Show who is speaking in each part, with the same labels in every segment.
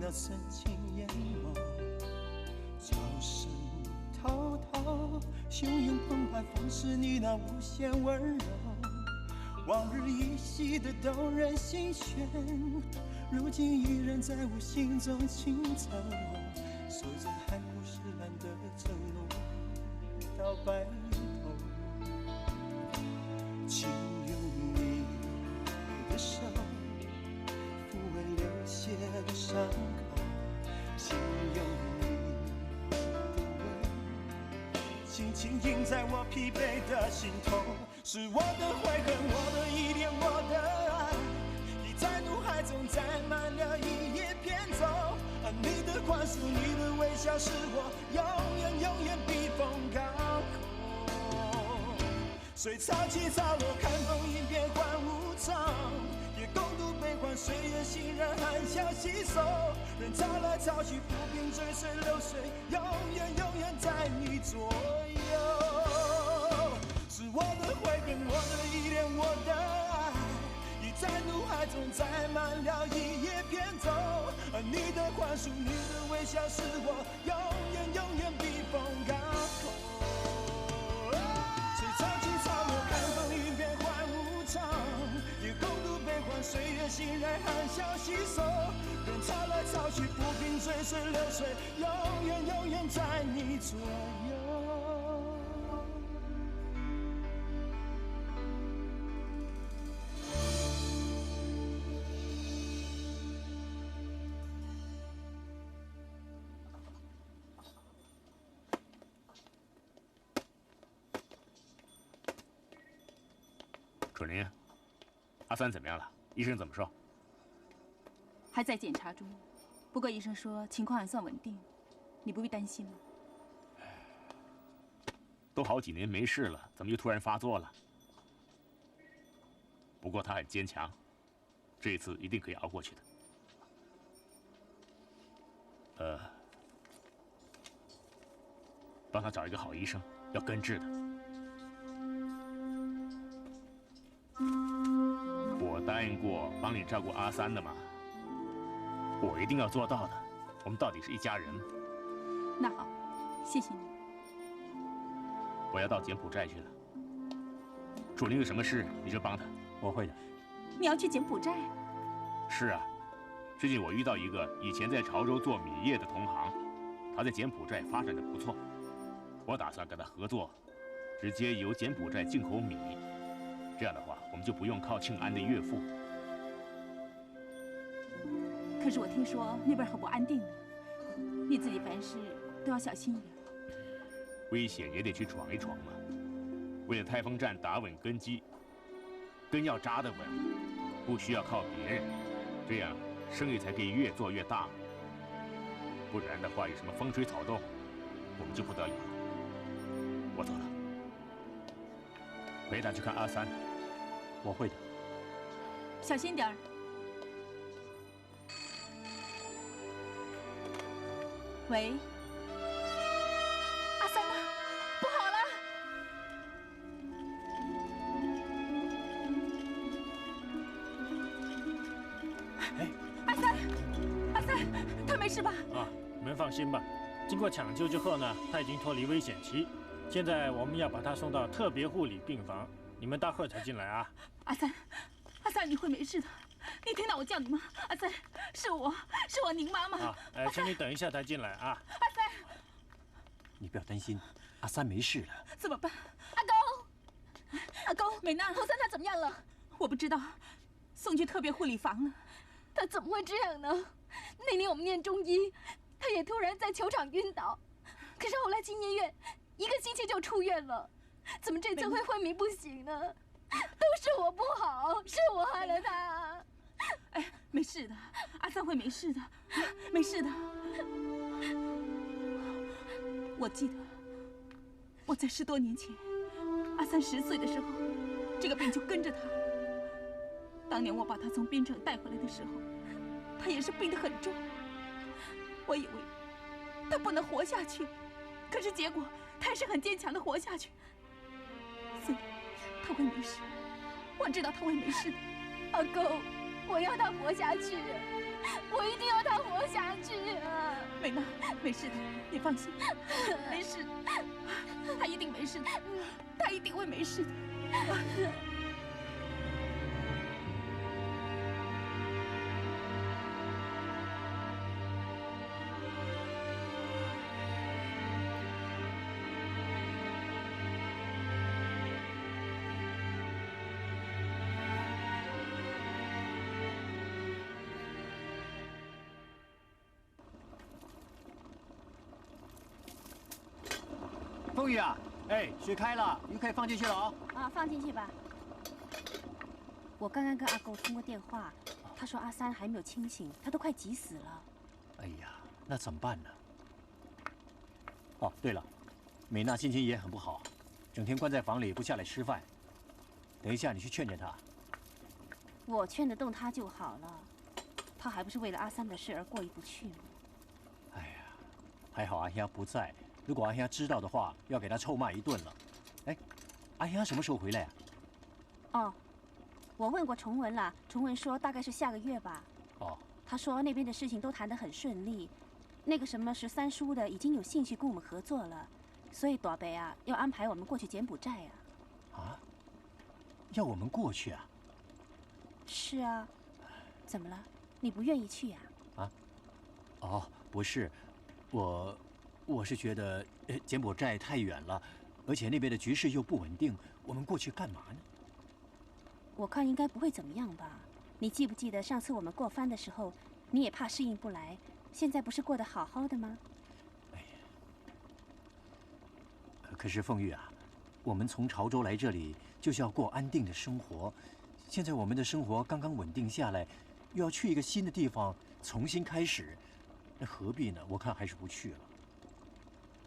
Speaker 1: 那深情眼眸，潮声滔滔，汹涌澎湃，放肆你那无限温柔。往日依稀的动人心弦，如今依然在我心中轻奏，守着海枯石烂的承诺到白头。请用你的手抚慰流血的伤口，请用你的吻轻轻印在我疲惫的心头。是我的悔恨，我的依恋，我的爱，已在脑海中载满了一叶扁舟。而你的宽恕，你的微笑，是我永远避风港口。随潮起潮落，看风云变幻无常，也共度悲欢，岁月行人含笑携手。任潮来潮去，浮萍追随流水，永远在你左右。是我的悔恨，我的依恋，我的爱，已在脑海中载满了一叶扁舟。而你的宽恕，你的微笑，是我永远避风港口。随潮起潮落，看风云变幻无常，也共度悲欢，岁月行人含笑携手。任潮来潮去，浮萍追随流水，永远在你左右。
Speaker 2: 楚宁，阿三怎么样了？医生怎么说？
Speaker 3: 还在检查中，不过医生说情况还算稳定，你不必担心了。
Speaker 2: 都好几年没事了，怎么又突然发作了？不过他很坚强，这一次一定可以熬过去的。帮他找一个好医生，要根治的。我答应过帮你照顾阿三的嘛，我一定要做到的。我们到底是一家人。
Speaker 3: 那好，谢谢你。
Speaker 2: 我要到柬埔寨去了，楚宁有什么事你就帮他。
Speaker 4: 我会的。
Speaker 3: 你要去柬埔寨？
Speaker 2: 是啊，最近我遇到一个以前在潮州做米业的同行，他在柬埔寨发展的不错，我打算跟他合作，直接由柬埔寨进口米。这样的话，我们就不用靠庆安的岳父。
Speaker 3: 可是我听说那边很不安定呢，你自己凡事都要小心一点。
Speaker 2: 危险也得去闯一闯嘛。为了太丰站打稳根基，根要扎得稳，不需要靠别人，这样生意才可以越做越大。不然的话，有什么风吹草动，我们就不得了了。我走了，陪他去看阿三。
Speaker 4: 我会的。
Speaker 3: 小心点儿。喂，阿三呢？不好了！
Speaker 4: 哎，
Speaker 3: 阿三，阿三，他没事吧？
Speaker 5: 啊，你们放心吧。经过抢救之后呢，他已经脱离危险期。现在我们要把他送到特别护理病房。你们待会儿才进来啊。
Speaker 3: 阿三，阿三，你会没事的。你听到我叫你吗？阿三，是我宁妈妈。
Speaker 5: 啊，请你等一下才进来啊。
Speaker 3: 阿三，
Speaker 4: 你不要担心，阿三没事了。
Speaker 3: 怎么办？
Speaker 6: 阿公，阿公，
Speaker 3: 美娜，
Speaker 6: 涂三他怎么样了？
Speaker 3: 我不知道，送去特别护理房了。
Speaker 6: 他怎么会这样呢？那年我们念中医，他也突然在球场晕倒，可是后来进医院，1个星期就出院了。怎么这次会昏迷不醒呢？都是我不好，是我害了他。
Speaker 3: 哎，没事的，阿三会没事的，没事的。我记得我在10多年前，阿三10岁的时候，这个病就跟着他。当年我把他从槟城带回来的时候，他也是病得很重。我以为他不能活下去，可是结果他还是很坚强的活下去。所以他会没事，我知道他会没事的。
Speaker 6: 阿公，我要他活下去。我一定要他活下去啊！
Speaker 3: 美娜，没事的，你放心，没事，他一定没事的，他一定会没事的。
Speaker 4: 凤玉啊，哎，水开了，鱼可以放进去了哦。
Speaker 7: 啊，放进去吧。我刚刚跟阿公通过电话，他说阿三还没有清醒，他都快急死了。
Speaker 4: 哎呀，那怎么办呢？哦，对了，美娜心情也很不好，整天关在房里不下来吃饭。等一下你去劝劝她。
Speaker 7: 我劝得动他就好了，他还不是为了阿三的事而过意不去吗？
Speaker 4: 哎呀，还好阿香不在。如果阿香知道的话，要给他臭骂一顿了。哎，阿香什么时候回来啊？
Speaker 7: 哦，我问过崇文了，崇文说大概是下个月吧。
Speaker 4: 哦，
Speaker 7: 他说那边的事情都谈得很顺利，那个什么13叔的已经有兴趣跟我们合作了，所以大伯啊要安排我们过去柬埔寨啊。
Speaker 4: 啊？要我们过去啊？
Speaker 7: 是啊，怎么了？你不愿意去呀？
Speaker 4: 啊？哦，不是，我是觉得柬埔寨太远了，而且那边的局势又不稳定，我们过去干嘛呢？
Speaker 7: 我看应该不会怎么样吧。你记不记得上次我们过番的时候，你也怕适应不来，现在不是过得好好的吗？
Speaker 4: 哎呀，可是凤玉啊，我们从潮州来这里就是要过安定的生活，现在我们的生活刚刚稳定下来，又要去一个新的地方重新开始，那何必呢？我看还是不去了。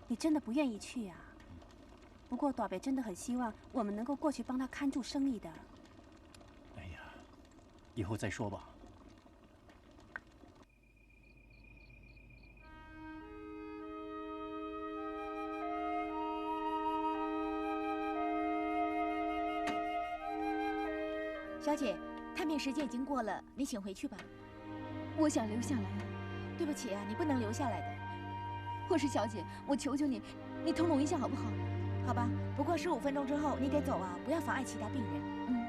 Speaker 7: 你真的不愿意去呀？不过大伯真的很希望我们能够过去帮他看住生意的。
Speaker 4: 哎呀，以后再说吧。
Speaker 8: 小姐，探病时间已经过了，你请回去吧。
Speaker 6: 我想留下来。
Speaker 8: 对不起啊，你不能留下来的。
Speaker 6: 霍氏小姐，我求求你，你通融一下好不好？
Speaker 8: 好吧，不过15分钟之后你得走啊，不要妨碍其他病人。
Speaker 6: 嗯。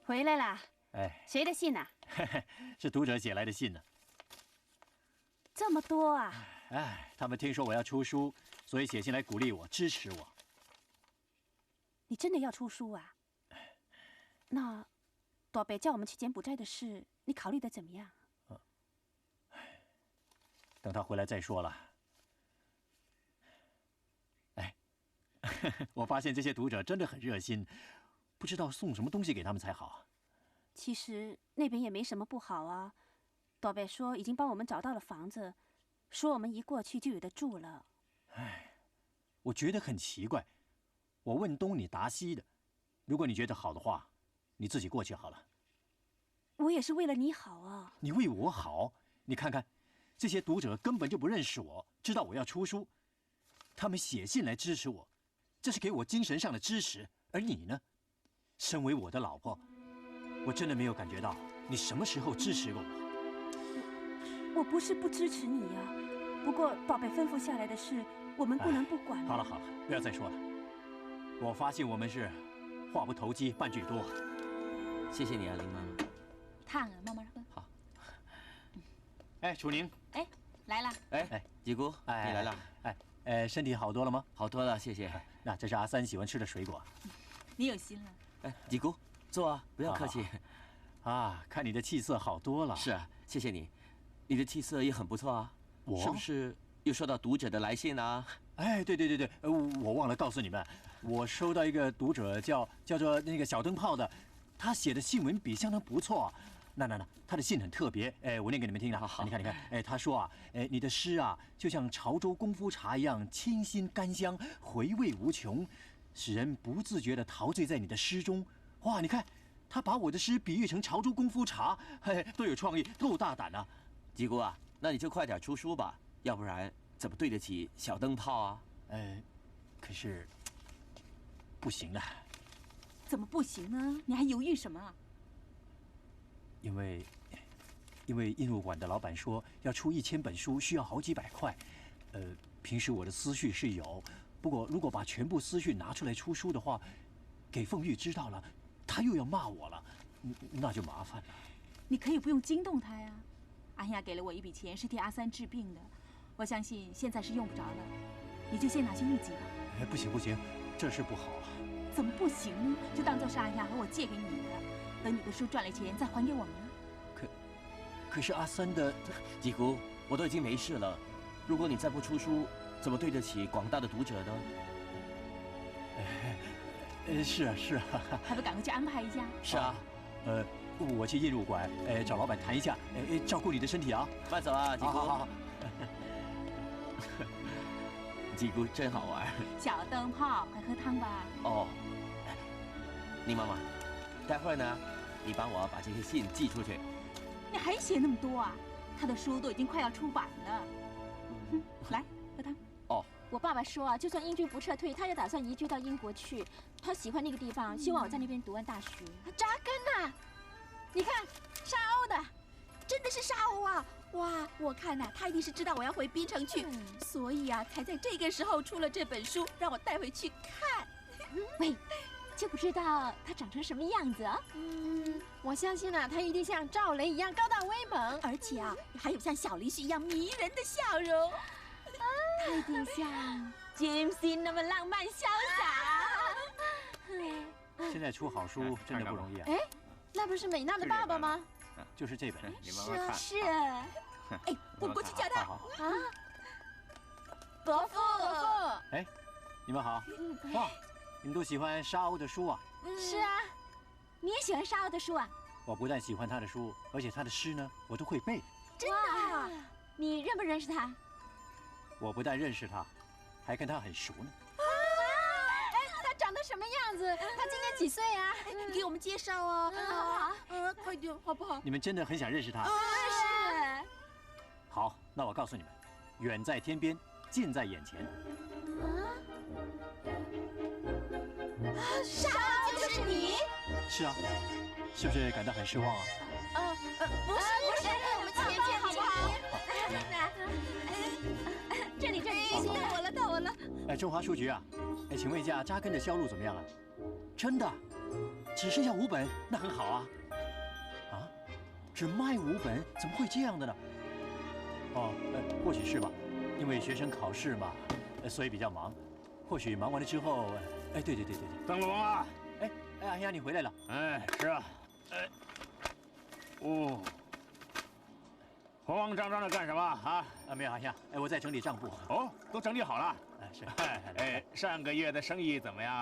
Speaker 7: 回来啦？
Speaker 4: 哎，
Speaker 7: 谁的信呐？
Speaker 4: 是读者写来的信呢。
Speaker 7: 这么多啊！
Speaker 4: 哎，他们听说我要出书，所以写信来鼓励我、支持我。
Speaker 7: 你真的要出书啊？那朵北叫我们去柬埔寨的事，你考虑的怎么样？
Speaker 4: 等他回来再说了。哎，我发现这些读者真的很热心，不知道送什么东西给他们才好。
Speaker 7: 其实那边也没什么不好啊。朵北说已经帮我们找到了房子，说我们一过去就有的住了。
Speaker 4: 哎，我觉得很奇怪。我问东你答西的，如果你觉得好的话，你自己过去好了。
Speaker 7: 我也是为了你好啊。
Speaker 4: 你为我好，你看看。这些读者根本就不认识我，知道我要出书，他们写信来支持我，这是给我精神上的支持。而你呢，身为我的老婆，我真的没有感觉到你什么时候支持过我。
Speaker 7: 我不是不支持你啊，不过宝贝吩咐下来的事，我们不能不管。
Speaker 4: 好了好了，不要再说了。我发现我们是话不投机半句多。
Speaker 9: 谢谢你啊，林妈妈。
Speaker 3: 烫啊，慢慢喝。
Speaker 9: 好。
Speaker 4: 哎，楚宁。
Speaker 3: 哎，来了。
Speaker 9: 哎，吉姑，你来了。
Speaker 4: 身体好多了吗？
Speaker 9: 好多了，谢谢。
Speaker 4: 那这是阿三喜欢吃的水果。
Speaker 3: 你有心了。
Speaker 9: 哎，吉姑，坐啊，不要客气。
Speaker 4: 啊，看你的气色好多了。
Speaker 9: 是啊，谢谢你，你的气色也很不错啊。
Speaker 4: 我
Speaker 9: 是不是又收到读者的来信啊？
Speaker 4: 哎，对，我忘了告诉你们，我收到一个读者叫做那个小灯泡的，他写的信文笔相当不错。那，他的信很特别，哎，我念给你们听了。好，你看，哎，他说啊，哎，你的诗啊，就像潮州功夫茶一样清新甘香，回味无穷，使人不自觉地陶醉在你的诗中。哇，你看，他把我的诗比喻成潮州功夫茶，嘿，多有创意，够大胆啊！
Speaker 9: 吉姑啊，那你就快点出书吧，要不然怎么对得起小灯泡啊？
Speaker 4: 可是不行的。
Speaker 3: 怎么不行呢？你还犹豫什么啊？
Speaker 4: 因为印入馆的老板说要出1000本书需要好几百块，平时我的思绪是有，不过如果把全部思绪拿出来出书的话，给凤玉知道了，他又要骂我了，那就麻烦了。
Speaker 3: 你可以不用惊动他呀。安雅给了我一笔钱，是替阿三治病的，我相信现在是用不着了，你就先拿去应急吧。
Speaker 4: 哎，不行，这事不好啊。
Speaker 3: 怎么不行呢？就当做是安雅和我借给你的。等你的书赚了钱再还给我们啊。
Speaker 4: 可是阿三的
Speaker 9: 吉姑，我都已经没事了，如果你再不出书，怎么对得起广大的读者呢？
Speaker 4: 是啊，
Speaker 3: 还不赶快去安排一下？
Speaker 9: 是啊，
Speaker 4: 我去印入馆，找老板谈一下，照顾你的身体啊。
Speaker 9: 慢走啊，吉姑。
Speaker 4: 好。
Speaker 9: 吉姑真好玩。
Speaker 3: 小灯泡，快喝汤吧。
Speaker 9: 哦，林妈妈，待会儿呢，你帮我把这些信寄出去。
Speaker 3: 你还写那么多啊？他的书都已经快要出版了。来，喝汤。
Speaker 9: 哦，
Speaker 6: 我爸爸说啊，就算英军不撤退，他也打算移居到英国去。他喜欢那个地方，希望我在那边读完大学。
Speaker 8: 扎根呐！你看，沙鸥的，真的是沙鸥啊！哇，我看呐，他一定是知道我要回槟城去，所以啊，才在这个时候出了这本书，让我带回去看。
Speaker 6: 喂，就不知道他长成什么样子啊？我相信啊，他一定像赵雷一样高大威猛，
Speaker 8: 而且啊，还有像小林旭一样迷人的笑容。
Speaker 3: 他一定像 James 那么浪漫潇洒。
Speaker 4: 现在出好书真的不容易啊。
Speaker 6: 哎，那不是美娜的爸爸吗？
Speaker 4: 就是这本。
Speaker 2: 你慢慢看。
Speaker 6: 是。
Speaker 8: 哎，我过去叫他。
Speaker 4: 好。
Speaker 6: 啊，伯父。
Speaker 4: 哎，你们好。哇，你们都喜欢沙鸥的书啊？
Speaker 6: 是啊，你也喜欢沙鸥的书啊？
Speaker 4: 我不但喜欢他的书，而且他的诗呢，我都会背。
Speaker 6: 真的啊？你认不认识他？
Speaker 4: 我不但认识他，还跟他很熟呢。
Speaker 6: 哎，他长得什么样子？他今年几岁啊？
Speaker 8: 给我们介绍啊！好，快点，好不好？
Speaker 4: 你们真的很想认识他？
Speaker 6: 是。
Speaker 4: 好，那我告诉你们，远在天边，近在眼前。
Speaker 8: 沙鸥就是你？
Speaker 4: 是啊，是不是感到很失望啊？
Speaker 8: 不是，我们前好不好？
Speaker 6: 这里，
Speaker 8: 到我了。
Speaker 4: 哎，中华书局啊，哎，请问一下，扎根的销路怎么样啊？真的，只剩下5本，那很好啊。啊，只卖5本，怎么会这样的呢？哦，或许是吧，因为学生考试嘛，所以比较忙。或许忙完了之后，对。
Speaker 2: 灯笼啊！
Speaker 4: 哎呀，你回来了。
Speaker 2: 哎，是啊。慌慌张张的干什么啊？
Speaker 4: 没有，阿香，我在整理账簿。
Speaker 2: 哦，都整理好了。
Speaker 4: 是。
Speaker 2: 上个月的生意怎么样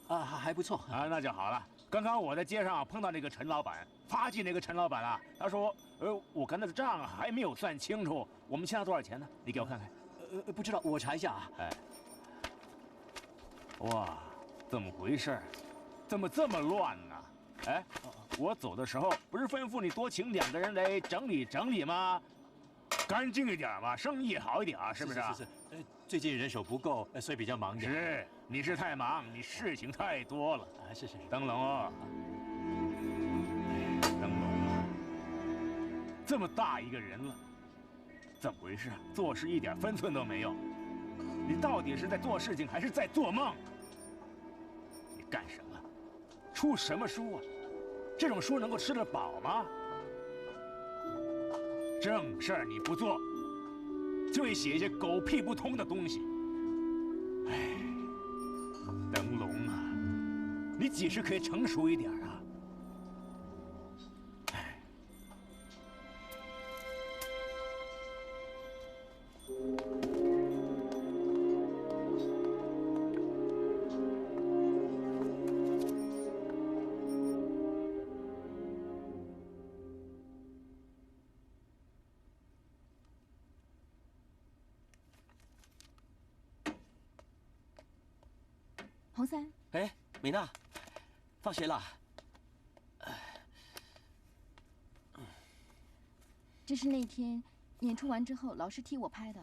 Speaker 2: 啊？
Speaker 4: 还不错
Speaker 2: 啊，那就好了。刚刚我在街上碰到那个陈老板，发迹那个陈老板啊，他说，我跟他的账还没有算清楚，我们欠了多少钱呢？你给我看看。
Speaker 4: 不知道，我查一下啊。
Speaker 2: 哇，怎么回事？怎么这么乱呢？我走的时候不是吩咐你多请2个人来整理整理吗？干净一点嘛，生意好一点啊，是不是？
Speaker 4: 是。最近人手不够，所以比较忙点。
Speaker 2: 是，你是太忙，你事情太多了。
Speaker 4: 是。
Speaker 2: 灯笼啊，灯笼啊，这么大一个人了，怎么回事？做事一点分寸都没有。你到底是在做事情还是在做梦？你干什么？出什么书啊？这种书能够吃得饱吗？正事儿你不做，就会写一些狗屁不通的东西。灯笼啊，你几时可以成熟一点啊？
Speaker 3: 洪三，
Speaker 9: 美娜，放学了。
Speaker 6: 这是那天演出完之后老师替我拍的。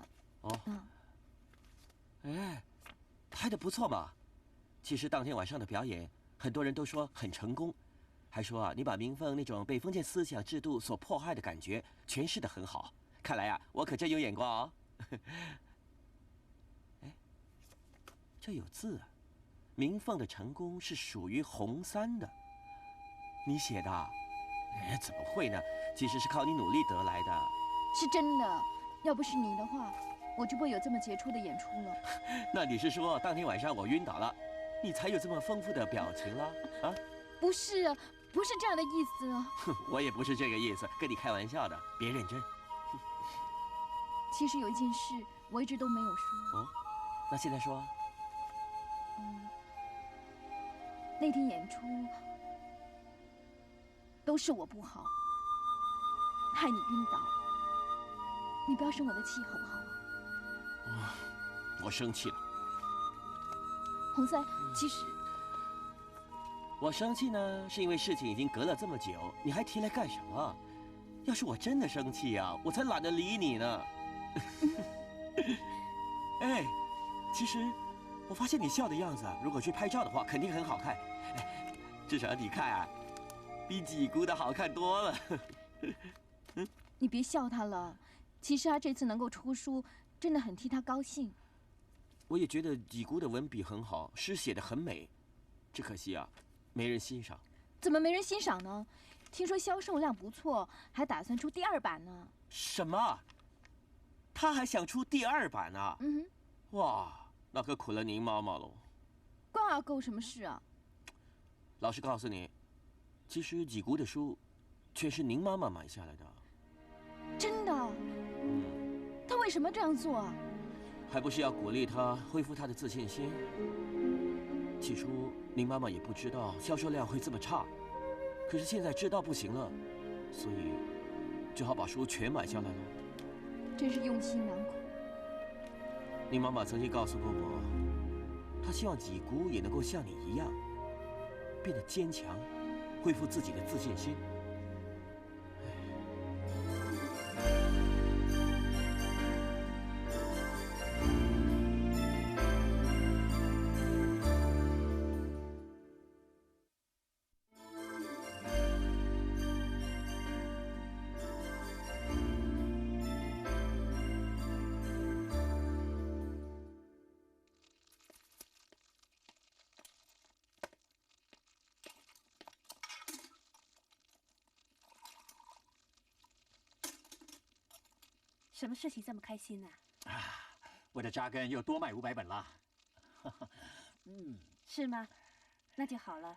Speaker 9: 拍得不错嘛。其实当天晚上的表演，很多人都说很成功，还说你把民凤那种被封建思想制度所迫害的感觉诠释得很好。看来我可真有眼光哦。这有字啊。民凤的成功是属于洪三的，你写的？怎么会呢？其实是靠你努力得来的。
Speaker 6: 是真的，要不是你的话，我就不会有这么杰出的演出了。
Speaker 9: 那你是说当天晚上我晕倒了，你才有这么丰富的表情了？
Speaker 6: 不是，不是这样的意思。
Speaker 9: 我也不是这个意思，跟你开玩笑的，别认真。
Speaker 6: 其实有一件事我一直都没有说。
Speaker 9: 那现在说。
Speaker 6: 那天演出都是我不好，害你晕倒，你不要生我的气好不好啊？
Speaker 9: 我生气了。
Speaker 6: 洪三，其实
Speaker 9: 我生气呢，是因为事情已经隔了这么久，你还提来干什么？要是我真的生气啊，我才懒得理你呢。其实。我发现你笑的样子，如果去拍照的话，肯定很好看。至少你看比几姑的好看多了。
Speaker 6: 你别笑他了，其实他这次能够出书，真的很替他高兴。
Speaker 9: 我也觉得几姑的文笔很好，诗写得很美，只可惜没人欣赏。
Speaker 6: 怎么没人欣赏呢？听说销售量不错，还打算出第2版呢。
Speaker 9: 什么？他还想出第2版呢？哇！那可苦了您妈妈喽。
Speaker 6: 关阿狗什么事啊？
Speaker 9: 老实告诉你，其实几姑的书，全是您妈妈买下来的。
Speaker 6: 真的？他为什么这样做啊？
Speaker 9: 还不是要鼓励她恢复她的自信心。起初您妈妈也不知道销售量会这么差，可是现在知道不行了，所以只好把书全买下来了。
Speaker 6: 真是用心良苦。
Speaker 9: 你妈妈曾经告诉过我，她希望几姑也能够像你一样，变得坚强，恢复自己的自信心。
Speaker 7: 什么事情这么开心呢？
Speaker 4: 我的扎根又多卖500本了。
Speaker 7: 是吗？那就好了。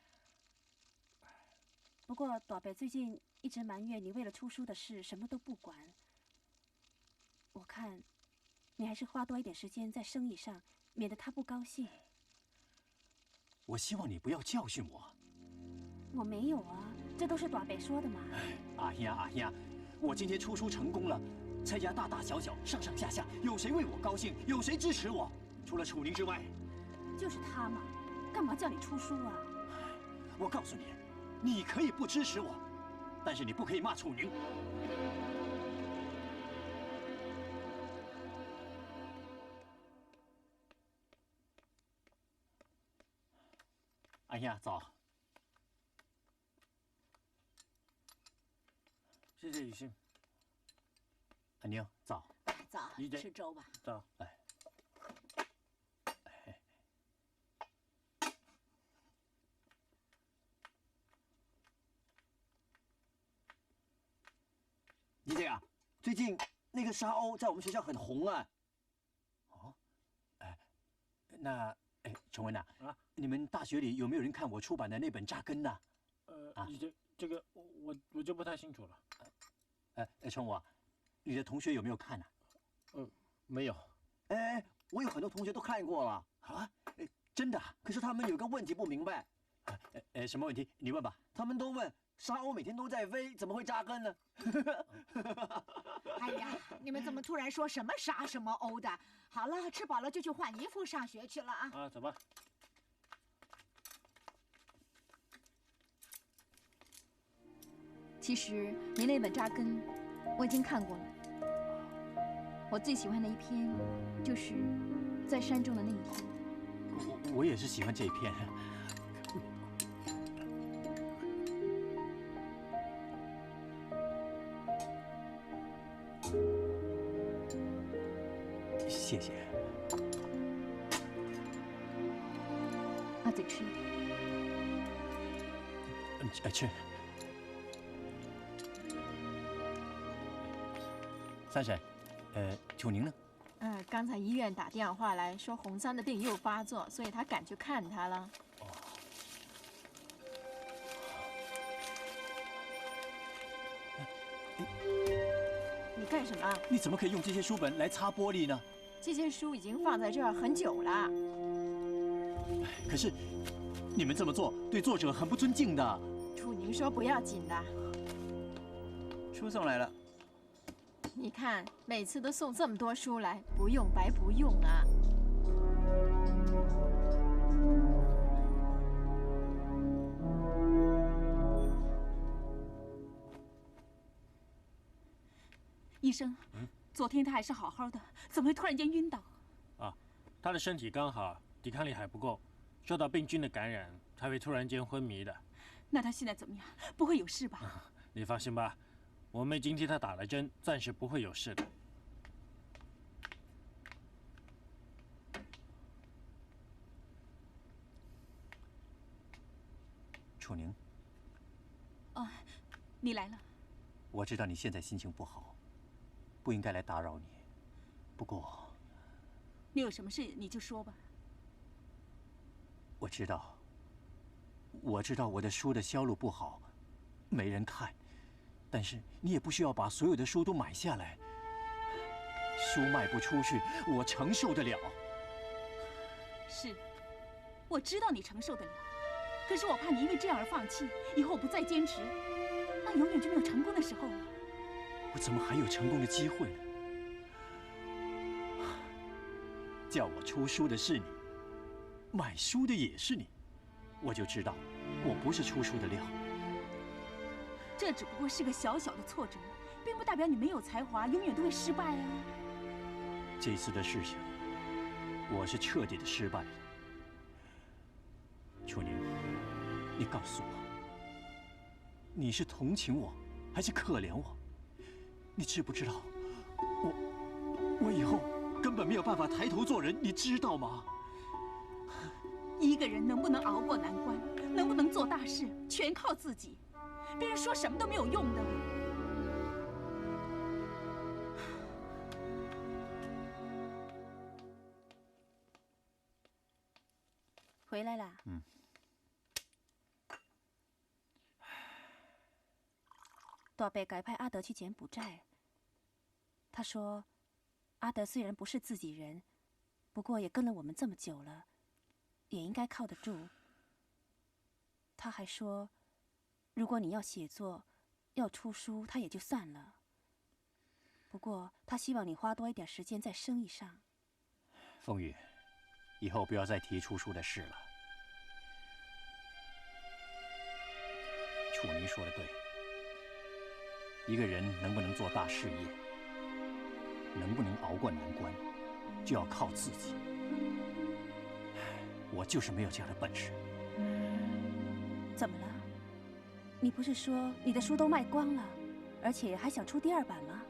Speaker 7: 不过朵贝最近一直埋怨你为了出书的事什么都不管。我看，你还是花多一点时间在生意上，免得他不高兴。
Speaker 4: 我希望你不要教训我。
Speaker 7: 我没有啊，这都是朵贝说的嘛。
Speaker 4: 阿兄，我今天出书成功了，蔡家大大小小、上上下下，有谁为我高兴？有谁支持我？除了楚宁之外，
Speaker 7: 就是他嘛，干嘛叫你出书啊？
Speaker 4: 我告诉你，你可以不支持我，但是你不可以骂楚宁。阿兄，早。
Speaker 5: 谢谢雨欣。
Speaker 4: 阿宁，早。
Speaker 8: 早，
Speaker 5: 你得
Speaker 8: 吃粥吧。
Speaker 5: 早。
Speaker 9: 你这样，最近那个沙鸥在我们学校很红啊。
Speaker 4: 哦，崇文呐，你们大学里有没有人看我出版的那本《扎根》呢？
Speaker 5: 你这个我就不太清楚了。
Speaker 4: 崇武，你的同学有没有看呢？
Speaker 5: 没有。
Speaker 9: 我有很多同学都看过了
Speaker 4: 啊，
Speaker 9: 真的。可是他们有个问题不明白。
Speaker 4: 什么问题？你问吧。
Speaker 9: 他们都问，沙鸥每天都在飞，怎么会扎根呢？
Speaker 10: 哎呀，你们怎么突然说什么沙什么鸥的？好了，吃饱了就去换衣服上学去了啊！
Speaker 5: 走吧。
Speaker 6: 其实你那本《扎根》，我已经看过了。我最喜欢的一篇，就是在山中的那一天。
Speaker 4: 我也是喜欢这一篇。谢谢。
Speaker 6: 阿嘴吃。
Speaker 4: 吃。三婶，楚宁呢？
Speaker 11: 刚才医院打电话来说洪三的病又发作，所以他赶去看他了。你干什么？
Speaker 4: 你怎么可以用这些书本来擦玻璃呢？
Speaker 11: 这些书已经放在这儿很久了。
Speaker 4: 可是，你们这么做对作者很不尊敬的。
Speaker 11: 楚宁说不要紧的。
Speaker 9: 书送来了。
Speaker 11: 你看，每次都送这么多书来，不用白不用啊。
Speaker 3: 医生，昨天他还是好好的，怎么会突然间晕倒？
Speaker 5: 他的身体刚好，抵抗力还不够，受到病菌的感染，才会突然间昏迷的。
Speaker 3: 那他现在怎么样？不会有事吧？
Speaker 5: 你放心吧，我们已经替他打了针，暂时不会有事的。
Speaker 4: 楚宁。
Speaker 3: 你来了。
Speaker 4: 我知道你现在心情不好，不应该来打扰你。不过，
Speaker 3: 你有什么事你就说吧。
Speaker 4: 我知道我的书的销路不好，没人看，但是你也不需要把所有的书都买下来。书卖不出去，我承受得了。
Speaker 3: 是，我知道你承受得了，可是我怕你因为这样而放弃，以后不再坚持，那永远就没有成功的时候了。
Speaker 4: 我怎么还有成功的机会呢？叫我出书的是你，买书的也是你，我就知道我不是出书的料。
Speaker 3: 这只不过是个小小的挫折，并不代表你没有才华，永远都会失败啊。
Speaker 4: 这次的事情，我是彻底的失败了。楚宁，你告诉我，你是同情我，还是可怜我？你知不知道，我以后根本没有办法抬头做人，你知道吗？
Speaker 3: 一个人能不能熬过难关，能不能做大事，全靠自己。别人说什么都没有用的。
Speaker 7: 大伯改派阿德去柬埔寨。他说，阿德虽然不是自己人，不过也跟了我们这么久了，也应该靠得住。他还说，如果你要写作，要出书，他也就算了。不过他希望你花多一点时间在生意上。
Speaker 4: 风雨，以后不要再提出书的事了。楚宁说的对，一个人能不能做大事业，能不能熬过难关，就要靠自己。我就是没有这样的本事。
Speaker 7: 怎么了？你不是说你的书都卖光了，而且还想出第2版吗？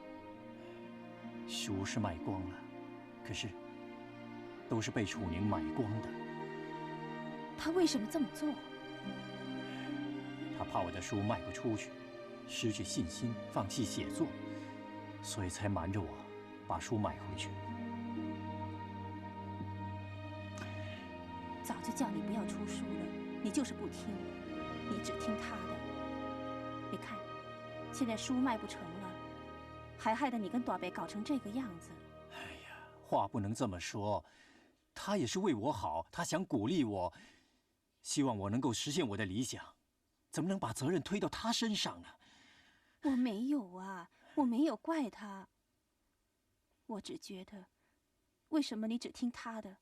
Speaker 4: 书是卖光了，可是都是被楚宁买光的。
Speaker 7: 他为什么这么做？
Speaker 4: 他怕我的书卖不出去，失去信心，放弃写作，所以才瞒着我把书买回去。
Speaker 7: 早就叫你不要出书了，你就是不听，你只听他的。你看，现在书卖不成了，还害得你跟大伯搞成这个样子。
Speaker 4: 哎呀，话不能这么说，他也是为我好，他想鼓励我，希望我能够实现我的理想，怎么能把责任推到他身上呢？
Speaker 7: 我没有啊，我没有怪他。我只觉得，为什么你只听他的？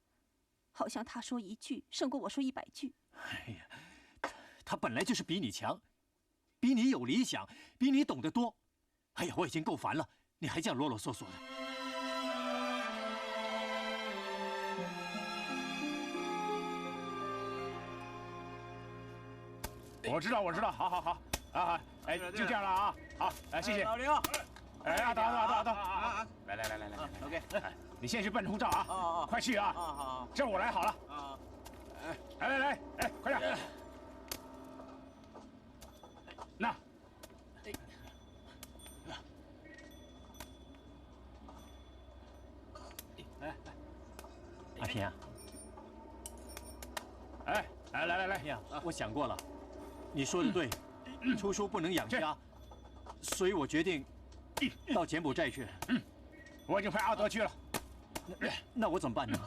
Speaker 7: 好像他说1句胜过我说100句。
Speaker 4: 哎呀，他本来就是比你强，比你有理想，比你懂得多。哎呀，我已经够烦了，你还这样啰啰嗦嗦的。
Speaker 2: 我知道，好，啊，哎，就这样了啊，好，哎，谢谢。
Speaker 12: 老刘，
Speaker 2: 哎，阿斗，来，OK，你先去办护照啊，快去啊，
Speaker 12: 好，
Speaker 2: 这我来好了。来，哎，快点，那。
Speaker 4: 阿平啊，
Speaker 2: 哎，来
Speaker 4: 呀，我想过了，你说的对，出书不能养家，所以我决定到柬埔寨去。
Speaker 2: 我已经派阿德去了。
Speaker 4: 那我怎么办呢？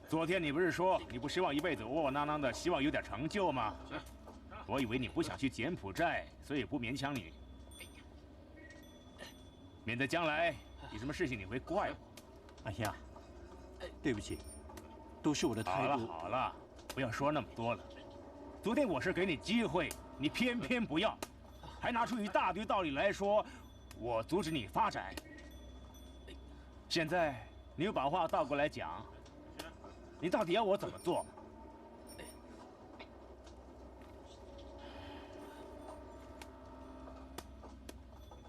Speaker 2: 昨天你不是说你不希望一辈子窝窝囊囊的，希望有点成就吗？我以为你不想去柬埔寨，所以不勉强你，免得将来有什么事情你会怪我。
Speaker 4: 哎呀，对不起，都是我的态度。
Speaker 2: 好了，不要说那么多了。昨天我是给你机会，你偏偏不要，还拿出一大堆道理来说我阻止你发展。现在你又把话倒过来讲，你到底要我怎么做？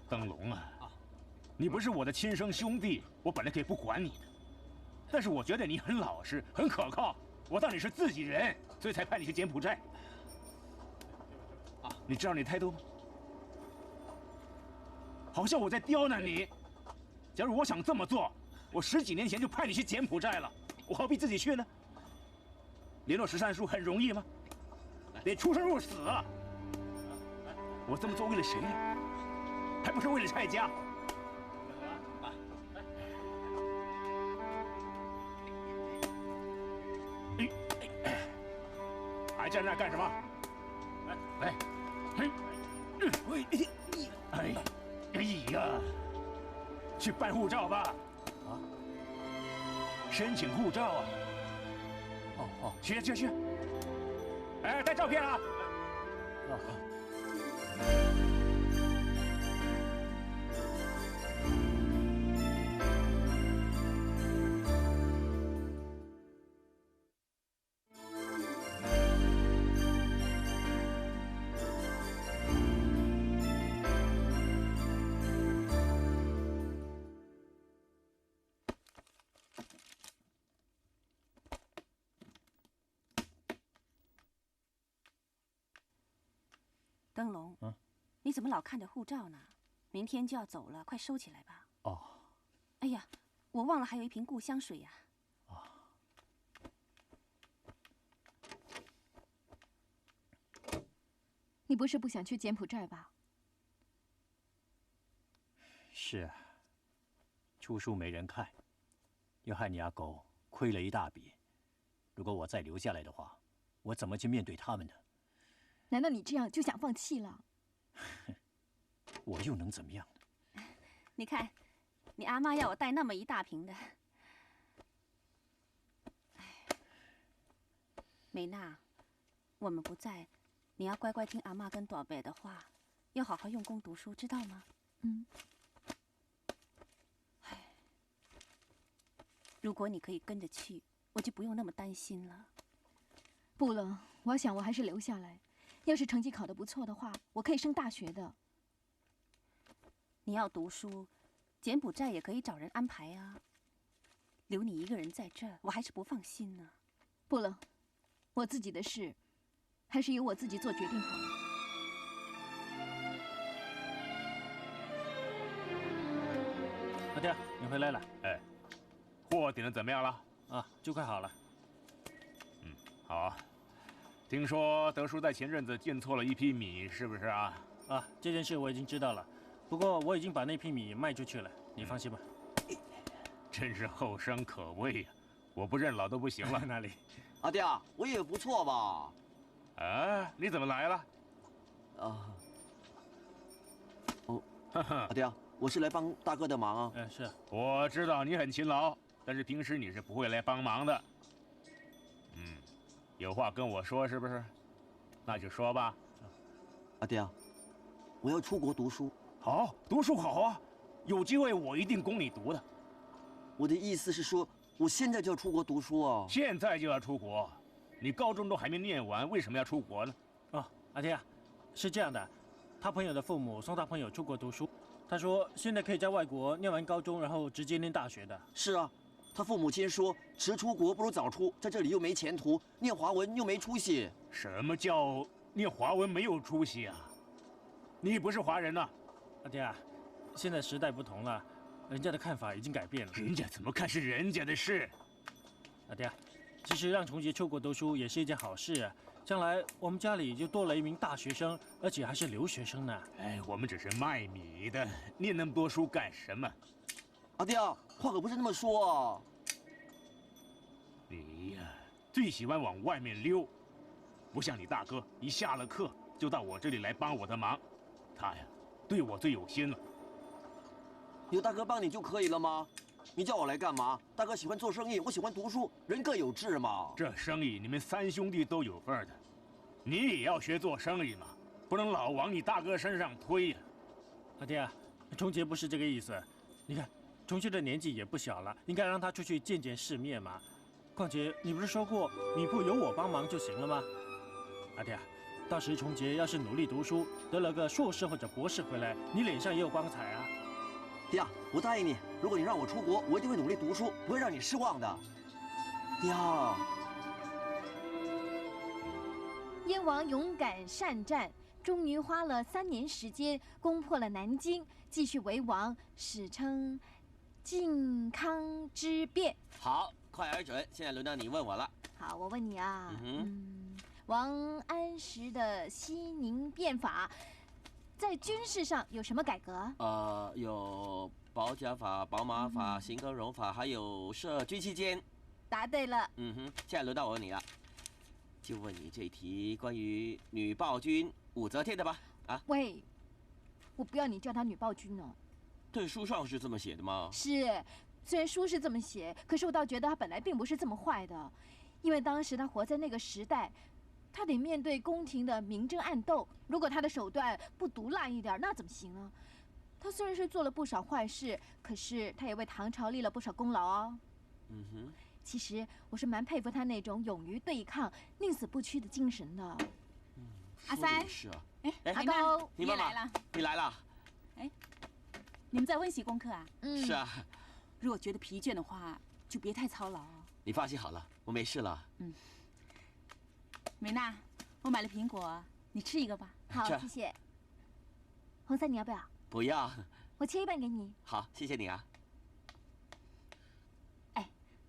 Speaker 2: 灯笼啊，你不是我的亲生兄弟，我本来可以不管你的，但是我觉得你很老实，很可靠，我当你是自己人，所以才派你去柬埔寨。你知道你态度吗？好像我在刁难你。假如我想这么做，我10几年前就派你去柬埔寨了，我何必自己去呢？联络13叔很容易吗？得出生入死啊！我这么做为了谁呀？还不是为了蔡家？还站那干什么？来，哎呀，去办护照吧！啊，申请护照啊！哦，去！哎，带照片啊！
Speaker 7: 灯笼，你怎么老看着护照呢？明天就要走了，快收起来吧。
Speaker 4: 哦。
Speaker 7: 哎呀，我忘了还有一瓶故乡水呀。
Speaker 6: 你不是不想去柬埔寨吧？
Speaker 4: 是啊，出书没人看，又害你阿狗亏了一大笔。如果我再留下来的话，我怎么去面对他们呢？
Speaker 6: 难道你这样就想放弃了？
Speaker 4: 我又能怎么样呢？
Speaker 7: 你看，你阿妈要我带那么一大瓶的。美娜，我们不在，你要乖乖听阿妈跟大伯的话，要好好用功读书，知道吗？
Speaker 6: 嗯。
Speaker 7: 如果你可以跟着去，我就不用那么担心了。
Speaker 6: 不了，我想我还是留下来。要是成绩考得不错的话，我可以升大学的。
Speaker 7: 你要读书，柬埔寨也可以找人安排啊。留你一个人在这儿，我还是不放心呢。
Speaker 6: 不了，我自己的事，还是由我自己做决定好了。
Speaker 5: 阿爹，你回来了。
Speaker 2: 哎，货点的怎么样了？
Speaker 5: 啊，就快好了。
Speaker 2: 好啊。听说德叔在前阵子进错了一批米，是不是啊？
Speaker 5: 啊，这件事我已经知道了，不过我已经把那批米卖出去了，你放心吧。
Speaker 2: 真是后生可畏呀！我不认老都不行了。
Speaker 5: 哪里？
Speaker 9: 阿爹啊，我也不错吧？
Speaker 2: 啊，你怎么来了？
Speaker 9: 啊，哦，阿爹啊，我是来帮大哥的忙啊。
Speaker 5: 是。
Speaker 2: 我知道你很勤劳，但是平时你是不会来帮忙的。有话跟我说是不是？那就说吧。
Speaker 9: 阿爹啊，我要出国读书。
Speaker 2: 好，读书好啊，有机会我一定供你读的。
Speaker 9: 我的意思是说，我现在就要出国读书啊！
Speaker 2: 现在就要出国？你高中都还没念完，为什么要出国呢？
Speaker 5: 哦，阿爹啊，是这样的，他朋友的父母送他朋友出国读书，他说现在可以在外国念完高中，然后直接念大学的。
Speaker 9: 是啊。他父母亲说，迟出国不如早出，在这里又没前途，念华文又没出息。
Speaker 2: 什么叫念华文没有出息啊？你不是华人呐？
Speaker 5: 阿爹啊，现在时代不同了，人家的看法已经改变了。
Speaker 2: 人家怎么看是人家的事。
Speaker 5: 阿爹，其实让崇杰出国读书也是一件好事啊，将来我们家里就多了一名大学生，而且还是留学生呢。
Speaker 2: 哎，我们只是卖米的，念那么多书干什么？
Speaker 9: 阿爹啊，话可不是那么说啊。
Speaker 2: 你呀，最喜欢往外面溜，不像你大哥，一下了课就到我这里来帮我的忙。他呀，对我最有心了。
Speaker 9: 有大哥帮你就可以了吗？你叫我来干嘛？大哥喜欢做生意，我喜欢读书，人各有志嘛。
Speaker 2: 这生意你们三兄弟都有份的，你也要学做生意嘛，不能老往你大哥身上推呀。
Speaker 5: 阿爹啊，崇杰不是这个意思。你看，崇杰的年纪也不小了，应该让他出去见见世面嘛。况且你不是说过米铺有我帮忙就行了吗？阿爹啊，到时崇杰要是努力读书，得了个硕士或者博士回来，你脸上也有光彩啊。
Speaker 9: 爹啊，我答应你，如果你让我出国，我一定会努力读书，不会让你失望的。爹啊！
Speaker 6: 燕王勇敢善战，终于花了3年时间攻破了南京，继续为王，史称靖康之变。
Speaker 9: 好，快而准，现在轮到你问我了。
Speaker 6: 好，我问你啊，王安石的西宁变法，在军事上有什么改革？
Speaker 9: 有保甲法、保马法、行更容法，还有设军期监。
Speaker 6: 答对了。
Speaker 9: 现在轮到我问你了，就问你这题关于女暴君武则天的吧。啊，
Speaker 6: 喂，我不要你叫她女暴君哦。
Speaker 9: 对，书上是这么写的吗？
Speaker 6: 是，虽然书是这么写，可是我倒觉得她本来并不是这么坏的，因为当时她活在那个时代。他得面对宫廷的明争暗斗，如果他的手段不毒辣一点，那怎么行呢？他虽然是做了不少坏事，可是他也为唐朝立了不少功劳哦。其实我是蛮佩服他那种勇于对抗、宁死不屈的精神的。
Speaker 7: 阿三，
Speaker 9: 是啊，
Speaker 6: 阿高，
Speaker 9: 你来了，你来了。
Speaker 3: 哎，你们在温习功课啊？
Speaker 9: 是啊。
Speaker 3: 如果觉得疲倦的话，就别太操劳哦。
Speaker 9: 你放心好了，我没事了。
Speaker 3: 美娜，我买了苹果，你吃一个吧。
Speaker 6: 好，谢谢。红三，你要不要？
Speaker 9: 不要。
Speaker 6: 我切一半给你。
Speaker 9: 好，谢谢你啊。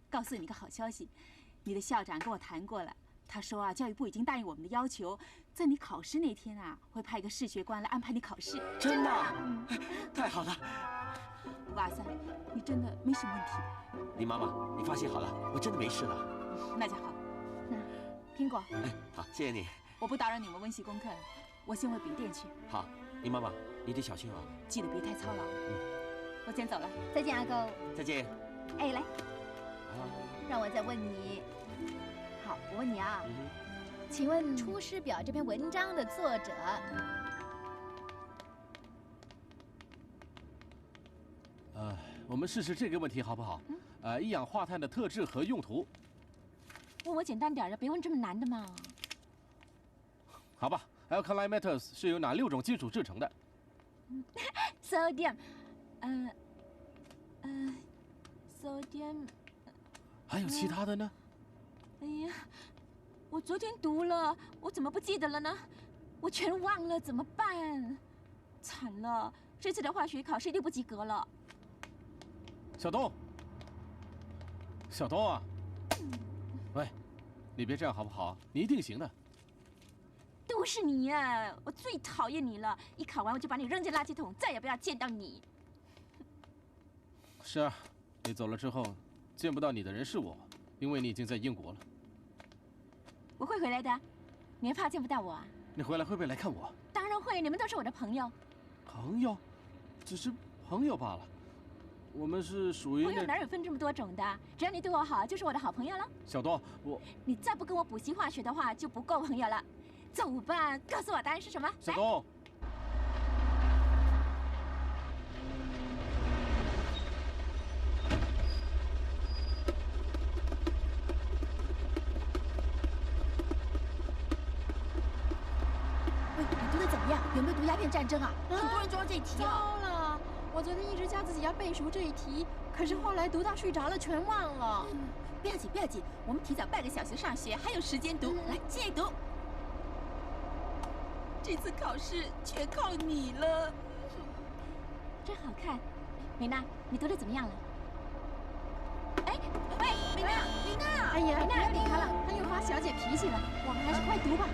Speaker 3: 告诉你个好消息，你的校长跟我谈过了，他说啊，教育部已经答应我们的要求，在你考试那天啊，会派一个试学官来安排你考试。
Speaker 9: 真的？太好了！
Speaker 3: 瓦森，你真的没什么问题吧？
Speaker 9: 林妈妈，你放心好了，我真的没事了。
Speaker 3: 那就好。
Speaker 6: 苹果，
Speaker 9: 哎，好，谢谢你。
Speaker 3: 我不打扰你们温习功课了，我先回饼店去。
Speaker 9: 好，林妈妈，你得小心哦。
Speaker 3: 记得别太操劳。我先走了，
Speaker 6: 再见，阿狗。
Speaker 9: 再见。
Speaker 6: 哎，来，让我再问你。好，我问你啊，请问《出师表》这篇文章的作者？
Speaker 12: 我们试试这个问题好不好？一氧化碳的特质和用途。
Speaker 11: 问我简单点的，别问这么难的嘛。
Speaker 12: 好吧 ，alkali metals 是由哪6种金属制成的
Speaker 11: ？sodium， sodium。
Speaker 12: 还有其他的呢？
Speaker 11: 哎呀，我昨天读了，我怎么不记得了呢？我全忘了，怎么办？惨了，这次的化学考试一定不及格了。
Speaker 12: 小东，小东啊，喂，你别这样好不好？你一定行的。
Speaker 11: 都是你呀！我最讨厌你了，一考完我就把你扔进垃圾桶，再也不要见到你。
Speaker 12: 是啊，你走了之后，见不到你的人是我，因为你已经在英国了。
Speaker 11: 我会回来的，你还怕见不到我啊？
Speaker 12: 你回来会不会来看我？
Speaker 11: 当然会，你们都是我的朋友。
Speaker 12: 朋友，只是朋友罢了。我们是属于
Speaker 11: 朋友哪有分这么多种的？只要你对我好，就是我的好朋友了。
Speaker 12: 小东，我
Speaker 11: 你再不跟我补习化学的话，就不够朋友了。走吧，告诉我答案是什么？
Speaker 12: 小东。
Speaker 8: 喂，你读的怎么样？有没有读鸦片战争啊？很多人做到这一题
Speaker 11: 糟了！我昨天一直叫自己要背熟这一题，可是后来读到睡着了，全忘了。
Speaker 8: 不要紧，不要紧，我们提早半个小时上学，还有时间读。来，继续读。这次考试全靠你了。
Speaker 11: 真好看，美娜，你读的怎么样了？哎，
Speaker 8: 喂，美娜，美娜！
Speaker 11: 哎呀，不要理她了，她又发小姐脾气了。我们还是快读吧。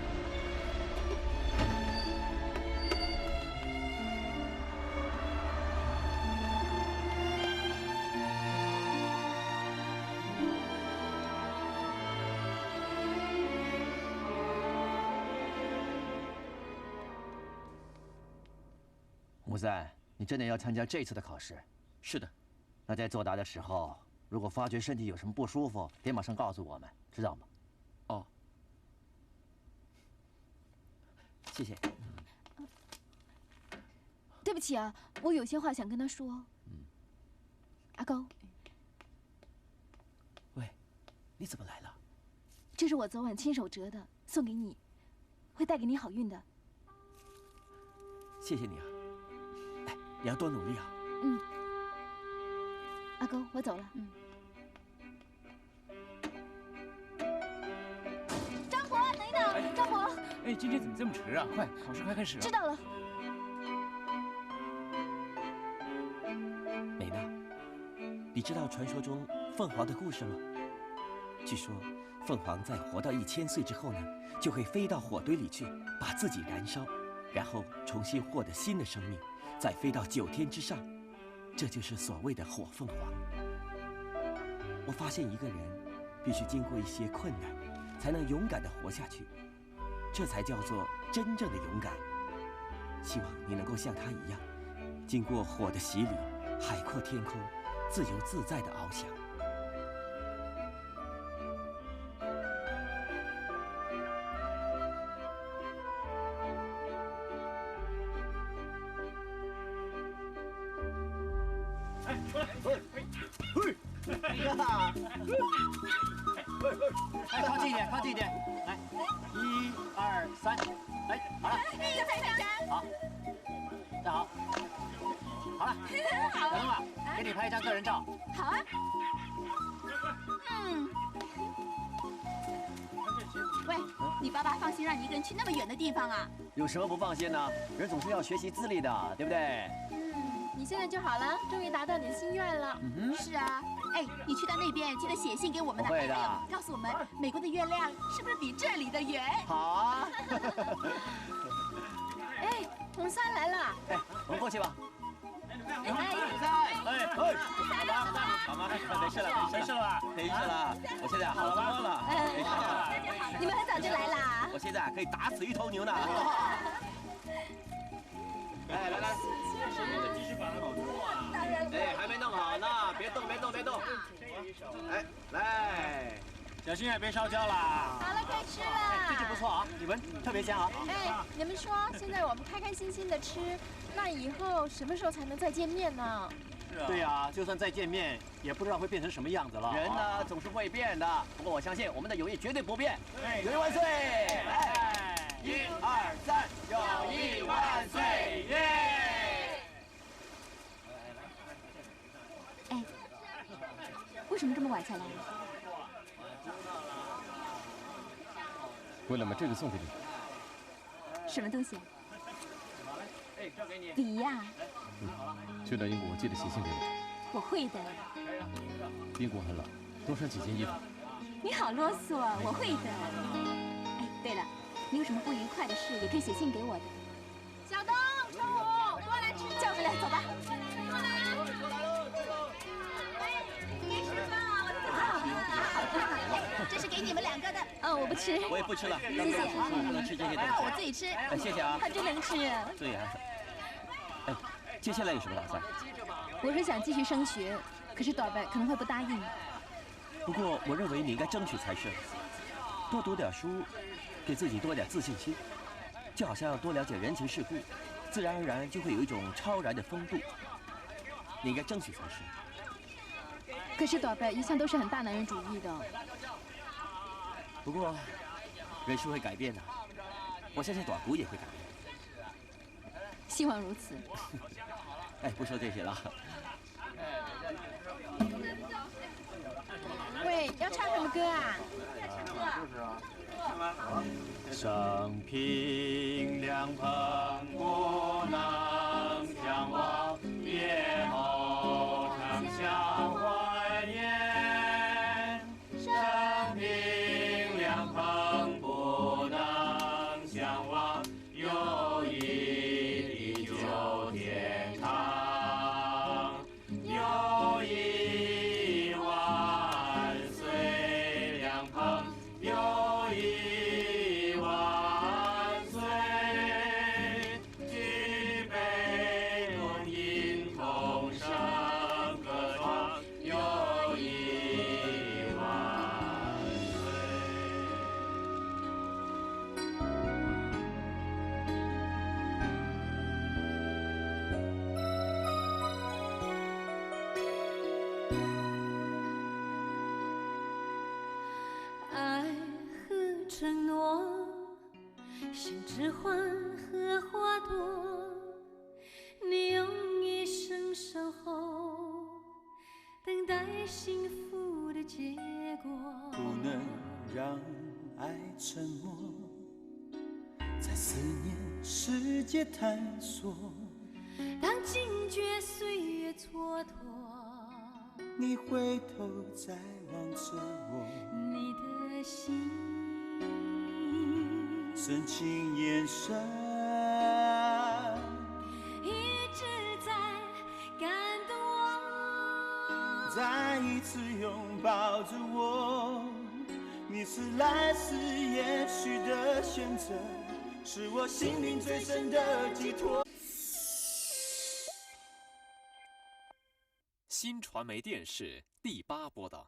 Speaker 4: 穆森，你真的要参加这次的考试？
Speaker 9: 是的。
Speaker 4: 那在作答的时候，如果发觉身体有什么不舒服，得马上告诉我们，知道吗？
Speaker 9: 哦。谢谢。
Speaker 6: 对不起啊，我有些话想跟他说。阿高。
Speaker 9: 喂，你怎么来了？
Speaker 6: 这是我昨晚亲手折的，送给你，会带给你好运的。
Speaker 9: 谢谢你啊。你要多努力啊！
Speaker 6: 阿公，我走了。张伯，等一等，张伯。
Speaker 13: 哎，今天怎么这么迟啊？快，考试快开始了。
Speaker 6: 知道了。
Speaker 9: 美娜，你知道传说中凤凰的故事吗？据说，凤凰在活到1000岁之后呢，就会飞到火堆里去，把自己燃烧，然后重新获得新的生命。再飞到9天之上，这就是所谓的火凤凰。我发现一个人必须经过一些困难，才能勇敢地活下去，这才叫做真正的勇敢。希望你能够像他一样，经过火的洗礼，海阔天空，自由自在地翱翔。
Speaker 4: 靠近一点，靠近一点，来，1、2、3，哎，好了，
Speaker 8: 再拍一张。
Speaker 4: 好，站好，好了，小东啊，给你拍一张个人照。
Speaker 6: 好啊。
Speaker 8: 喂，你爸爸放心让你一个人去那么远的地方啊？
Speaker 4: 有什么不放心呢？人总是要学习自立的，对不对？
Speaker 11: 你现在就好了，终于达到你的心愿了。
Speaker 8: 是啊，哎，你去到那边记得写信给我们呢。
Speaker 4: 不会的
Speaker 8: 还有告诉我们美国的月亮是不是比这里的圆？
Speaker 4: 好啊。
Speaker 6: 哎，红三来了。
Speaker 4: 哎，我们过去吧。
Speaker 9: 好吗？没事了，没事了吧？没事了，我现在好多了，没事了。
Speaker 6: 你们很早就来啦？
Speaker 9: 我现在可以打死一头牛呢。哎，来，哎，还没弄好呢，别动。哎，来，
Speaker 5: 小心啊，别烧焦了。
Speaker 6: 好了，可以吃了。
Speaker 4: 这就不错啊，你们特别香啊。
Speaker 6: 哎，你们说，现在我们开开心心的吃，那以后什么时候才能再见面呢？
Speaker 4: 对呀，就算再见面，也不知道会变成什么样子了。
Speaker 9: 人呢总是会变的，不过我相信我们的友谊绝对不变。友谊万岁！来，1、2、3，友谊万岁！耶！
Speaker 11: 哎，为什么这么晚才来？
Speaker 12: 为了把这个送给你。
Speaker 11: 什么东西？礼呀。
Speaker 12: 去到英国记得写信给我。
Speaker 11: 我会的。
Speaker 12: 英国很冷，多穿几件衣服。
Speaker 11: 你好啰嗦，我会的。哎，对了，你有什么不愉快的事，也可以写信给我的。
Speaker 6: 小东、中午过来吃，
Speaker 11: 叫过来，走吧。
Speaker 6: 过来啊！给吃饭啊，我的
Speaker 8: 这是给你们2个的。
Speaker 11: 我不吃。
Speaker 9: 我也不吃了，
Speaker 11: 谢谢。
Speaker 9: 我不能吃这些东西。
Speaker 8: 我自己吃。
Speaker 9: 哎，谢谢啊。
Speaker 11: 他真能吃。
Speaker 9: 对呀。哎，接下来有什么打算？
Speaker 11: 我是想继续升学，可是短白可能会不答应。
Speaker 9: 不过我认为你应该争取才是，多读点书，给自己多点自信心，就好像多了解人情世故，自然而然就会有一种超然的风度。你应该争取才是。
Speaker 11: 可是短白一向都是很大男人主义的。
Speaker 9: 不过，人是会改变的，我相信短谷也会改变。
Speaker 11: 希望如此。
Speaker 9: 哎，不说这些了。
Speaker 6: 喂，要唱什么歌啊？
Speaker 4: 生平凉棚不能相忘，别后常相怀念。生平凉棚不能相忘，友谊地久天长。友谊万岁，凉棚友谊万岁。举杯论饮，同声歌唱，友谊万岁。
Speaker 14: 爱和承诺，像枝花和花朵，你用一生守候，等待幸福的结果。
Speaker 1: 不能让爱沉默，在思念世界探索。
Speaker 14: 当惊觉岁月蹉跎，
Speaker 1: 你回头再望着我，
Speaker 14: 你的心
Speaker 1: 深情眼神
Speaker 14: 一直在感动我。
Speaker 1: 再一次拥抱着我。你是来世也许的选择，是我心灵最深的寄托。
Speaker 15: 新传媒电视第8播的。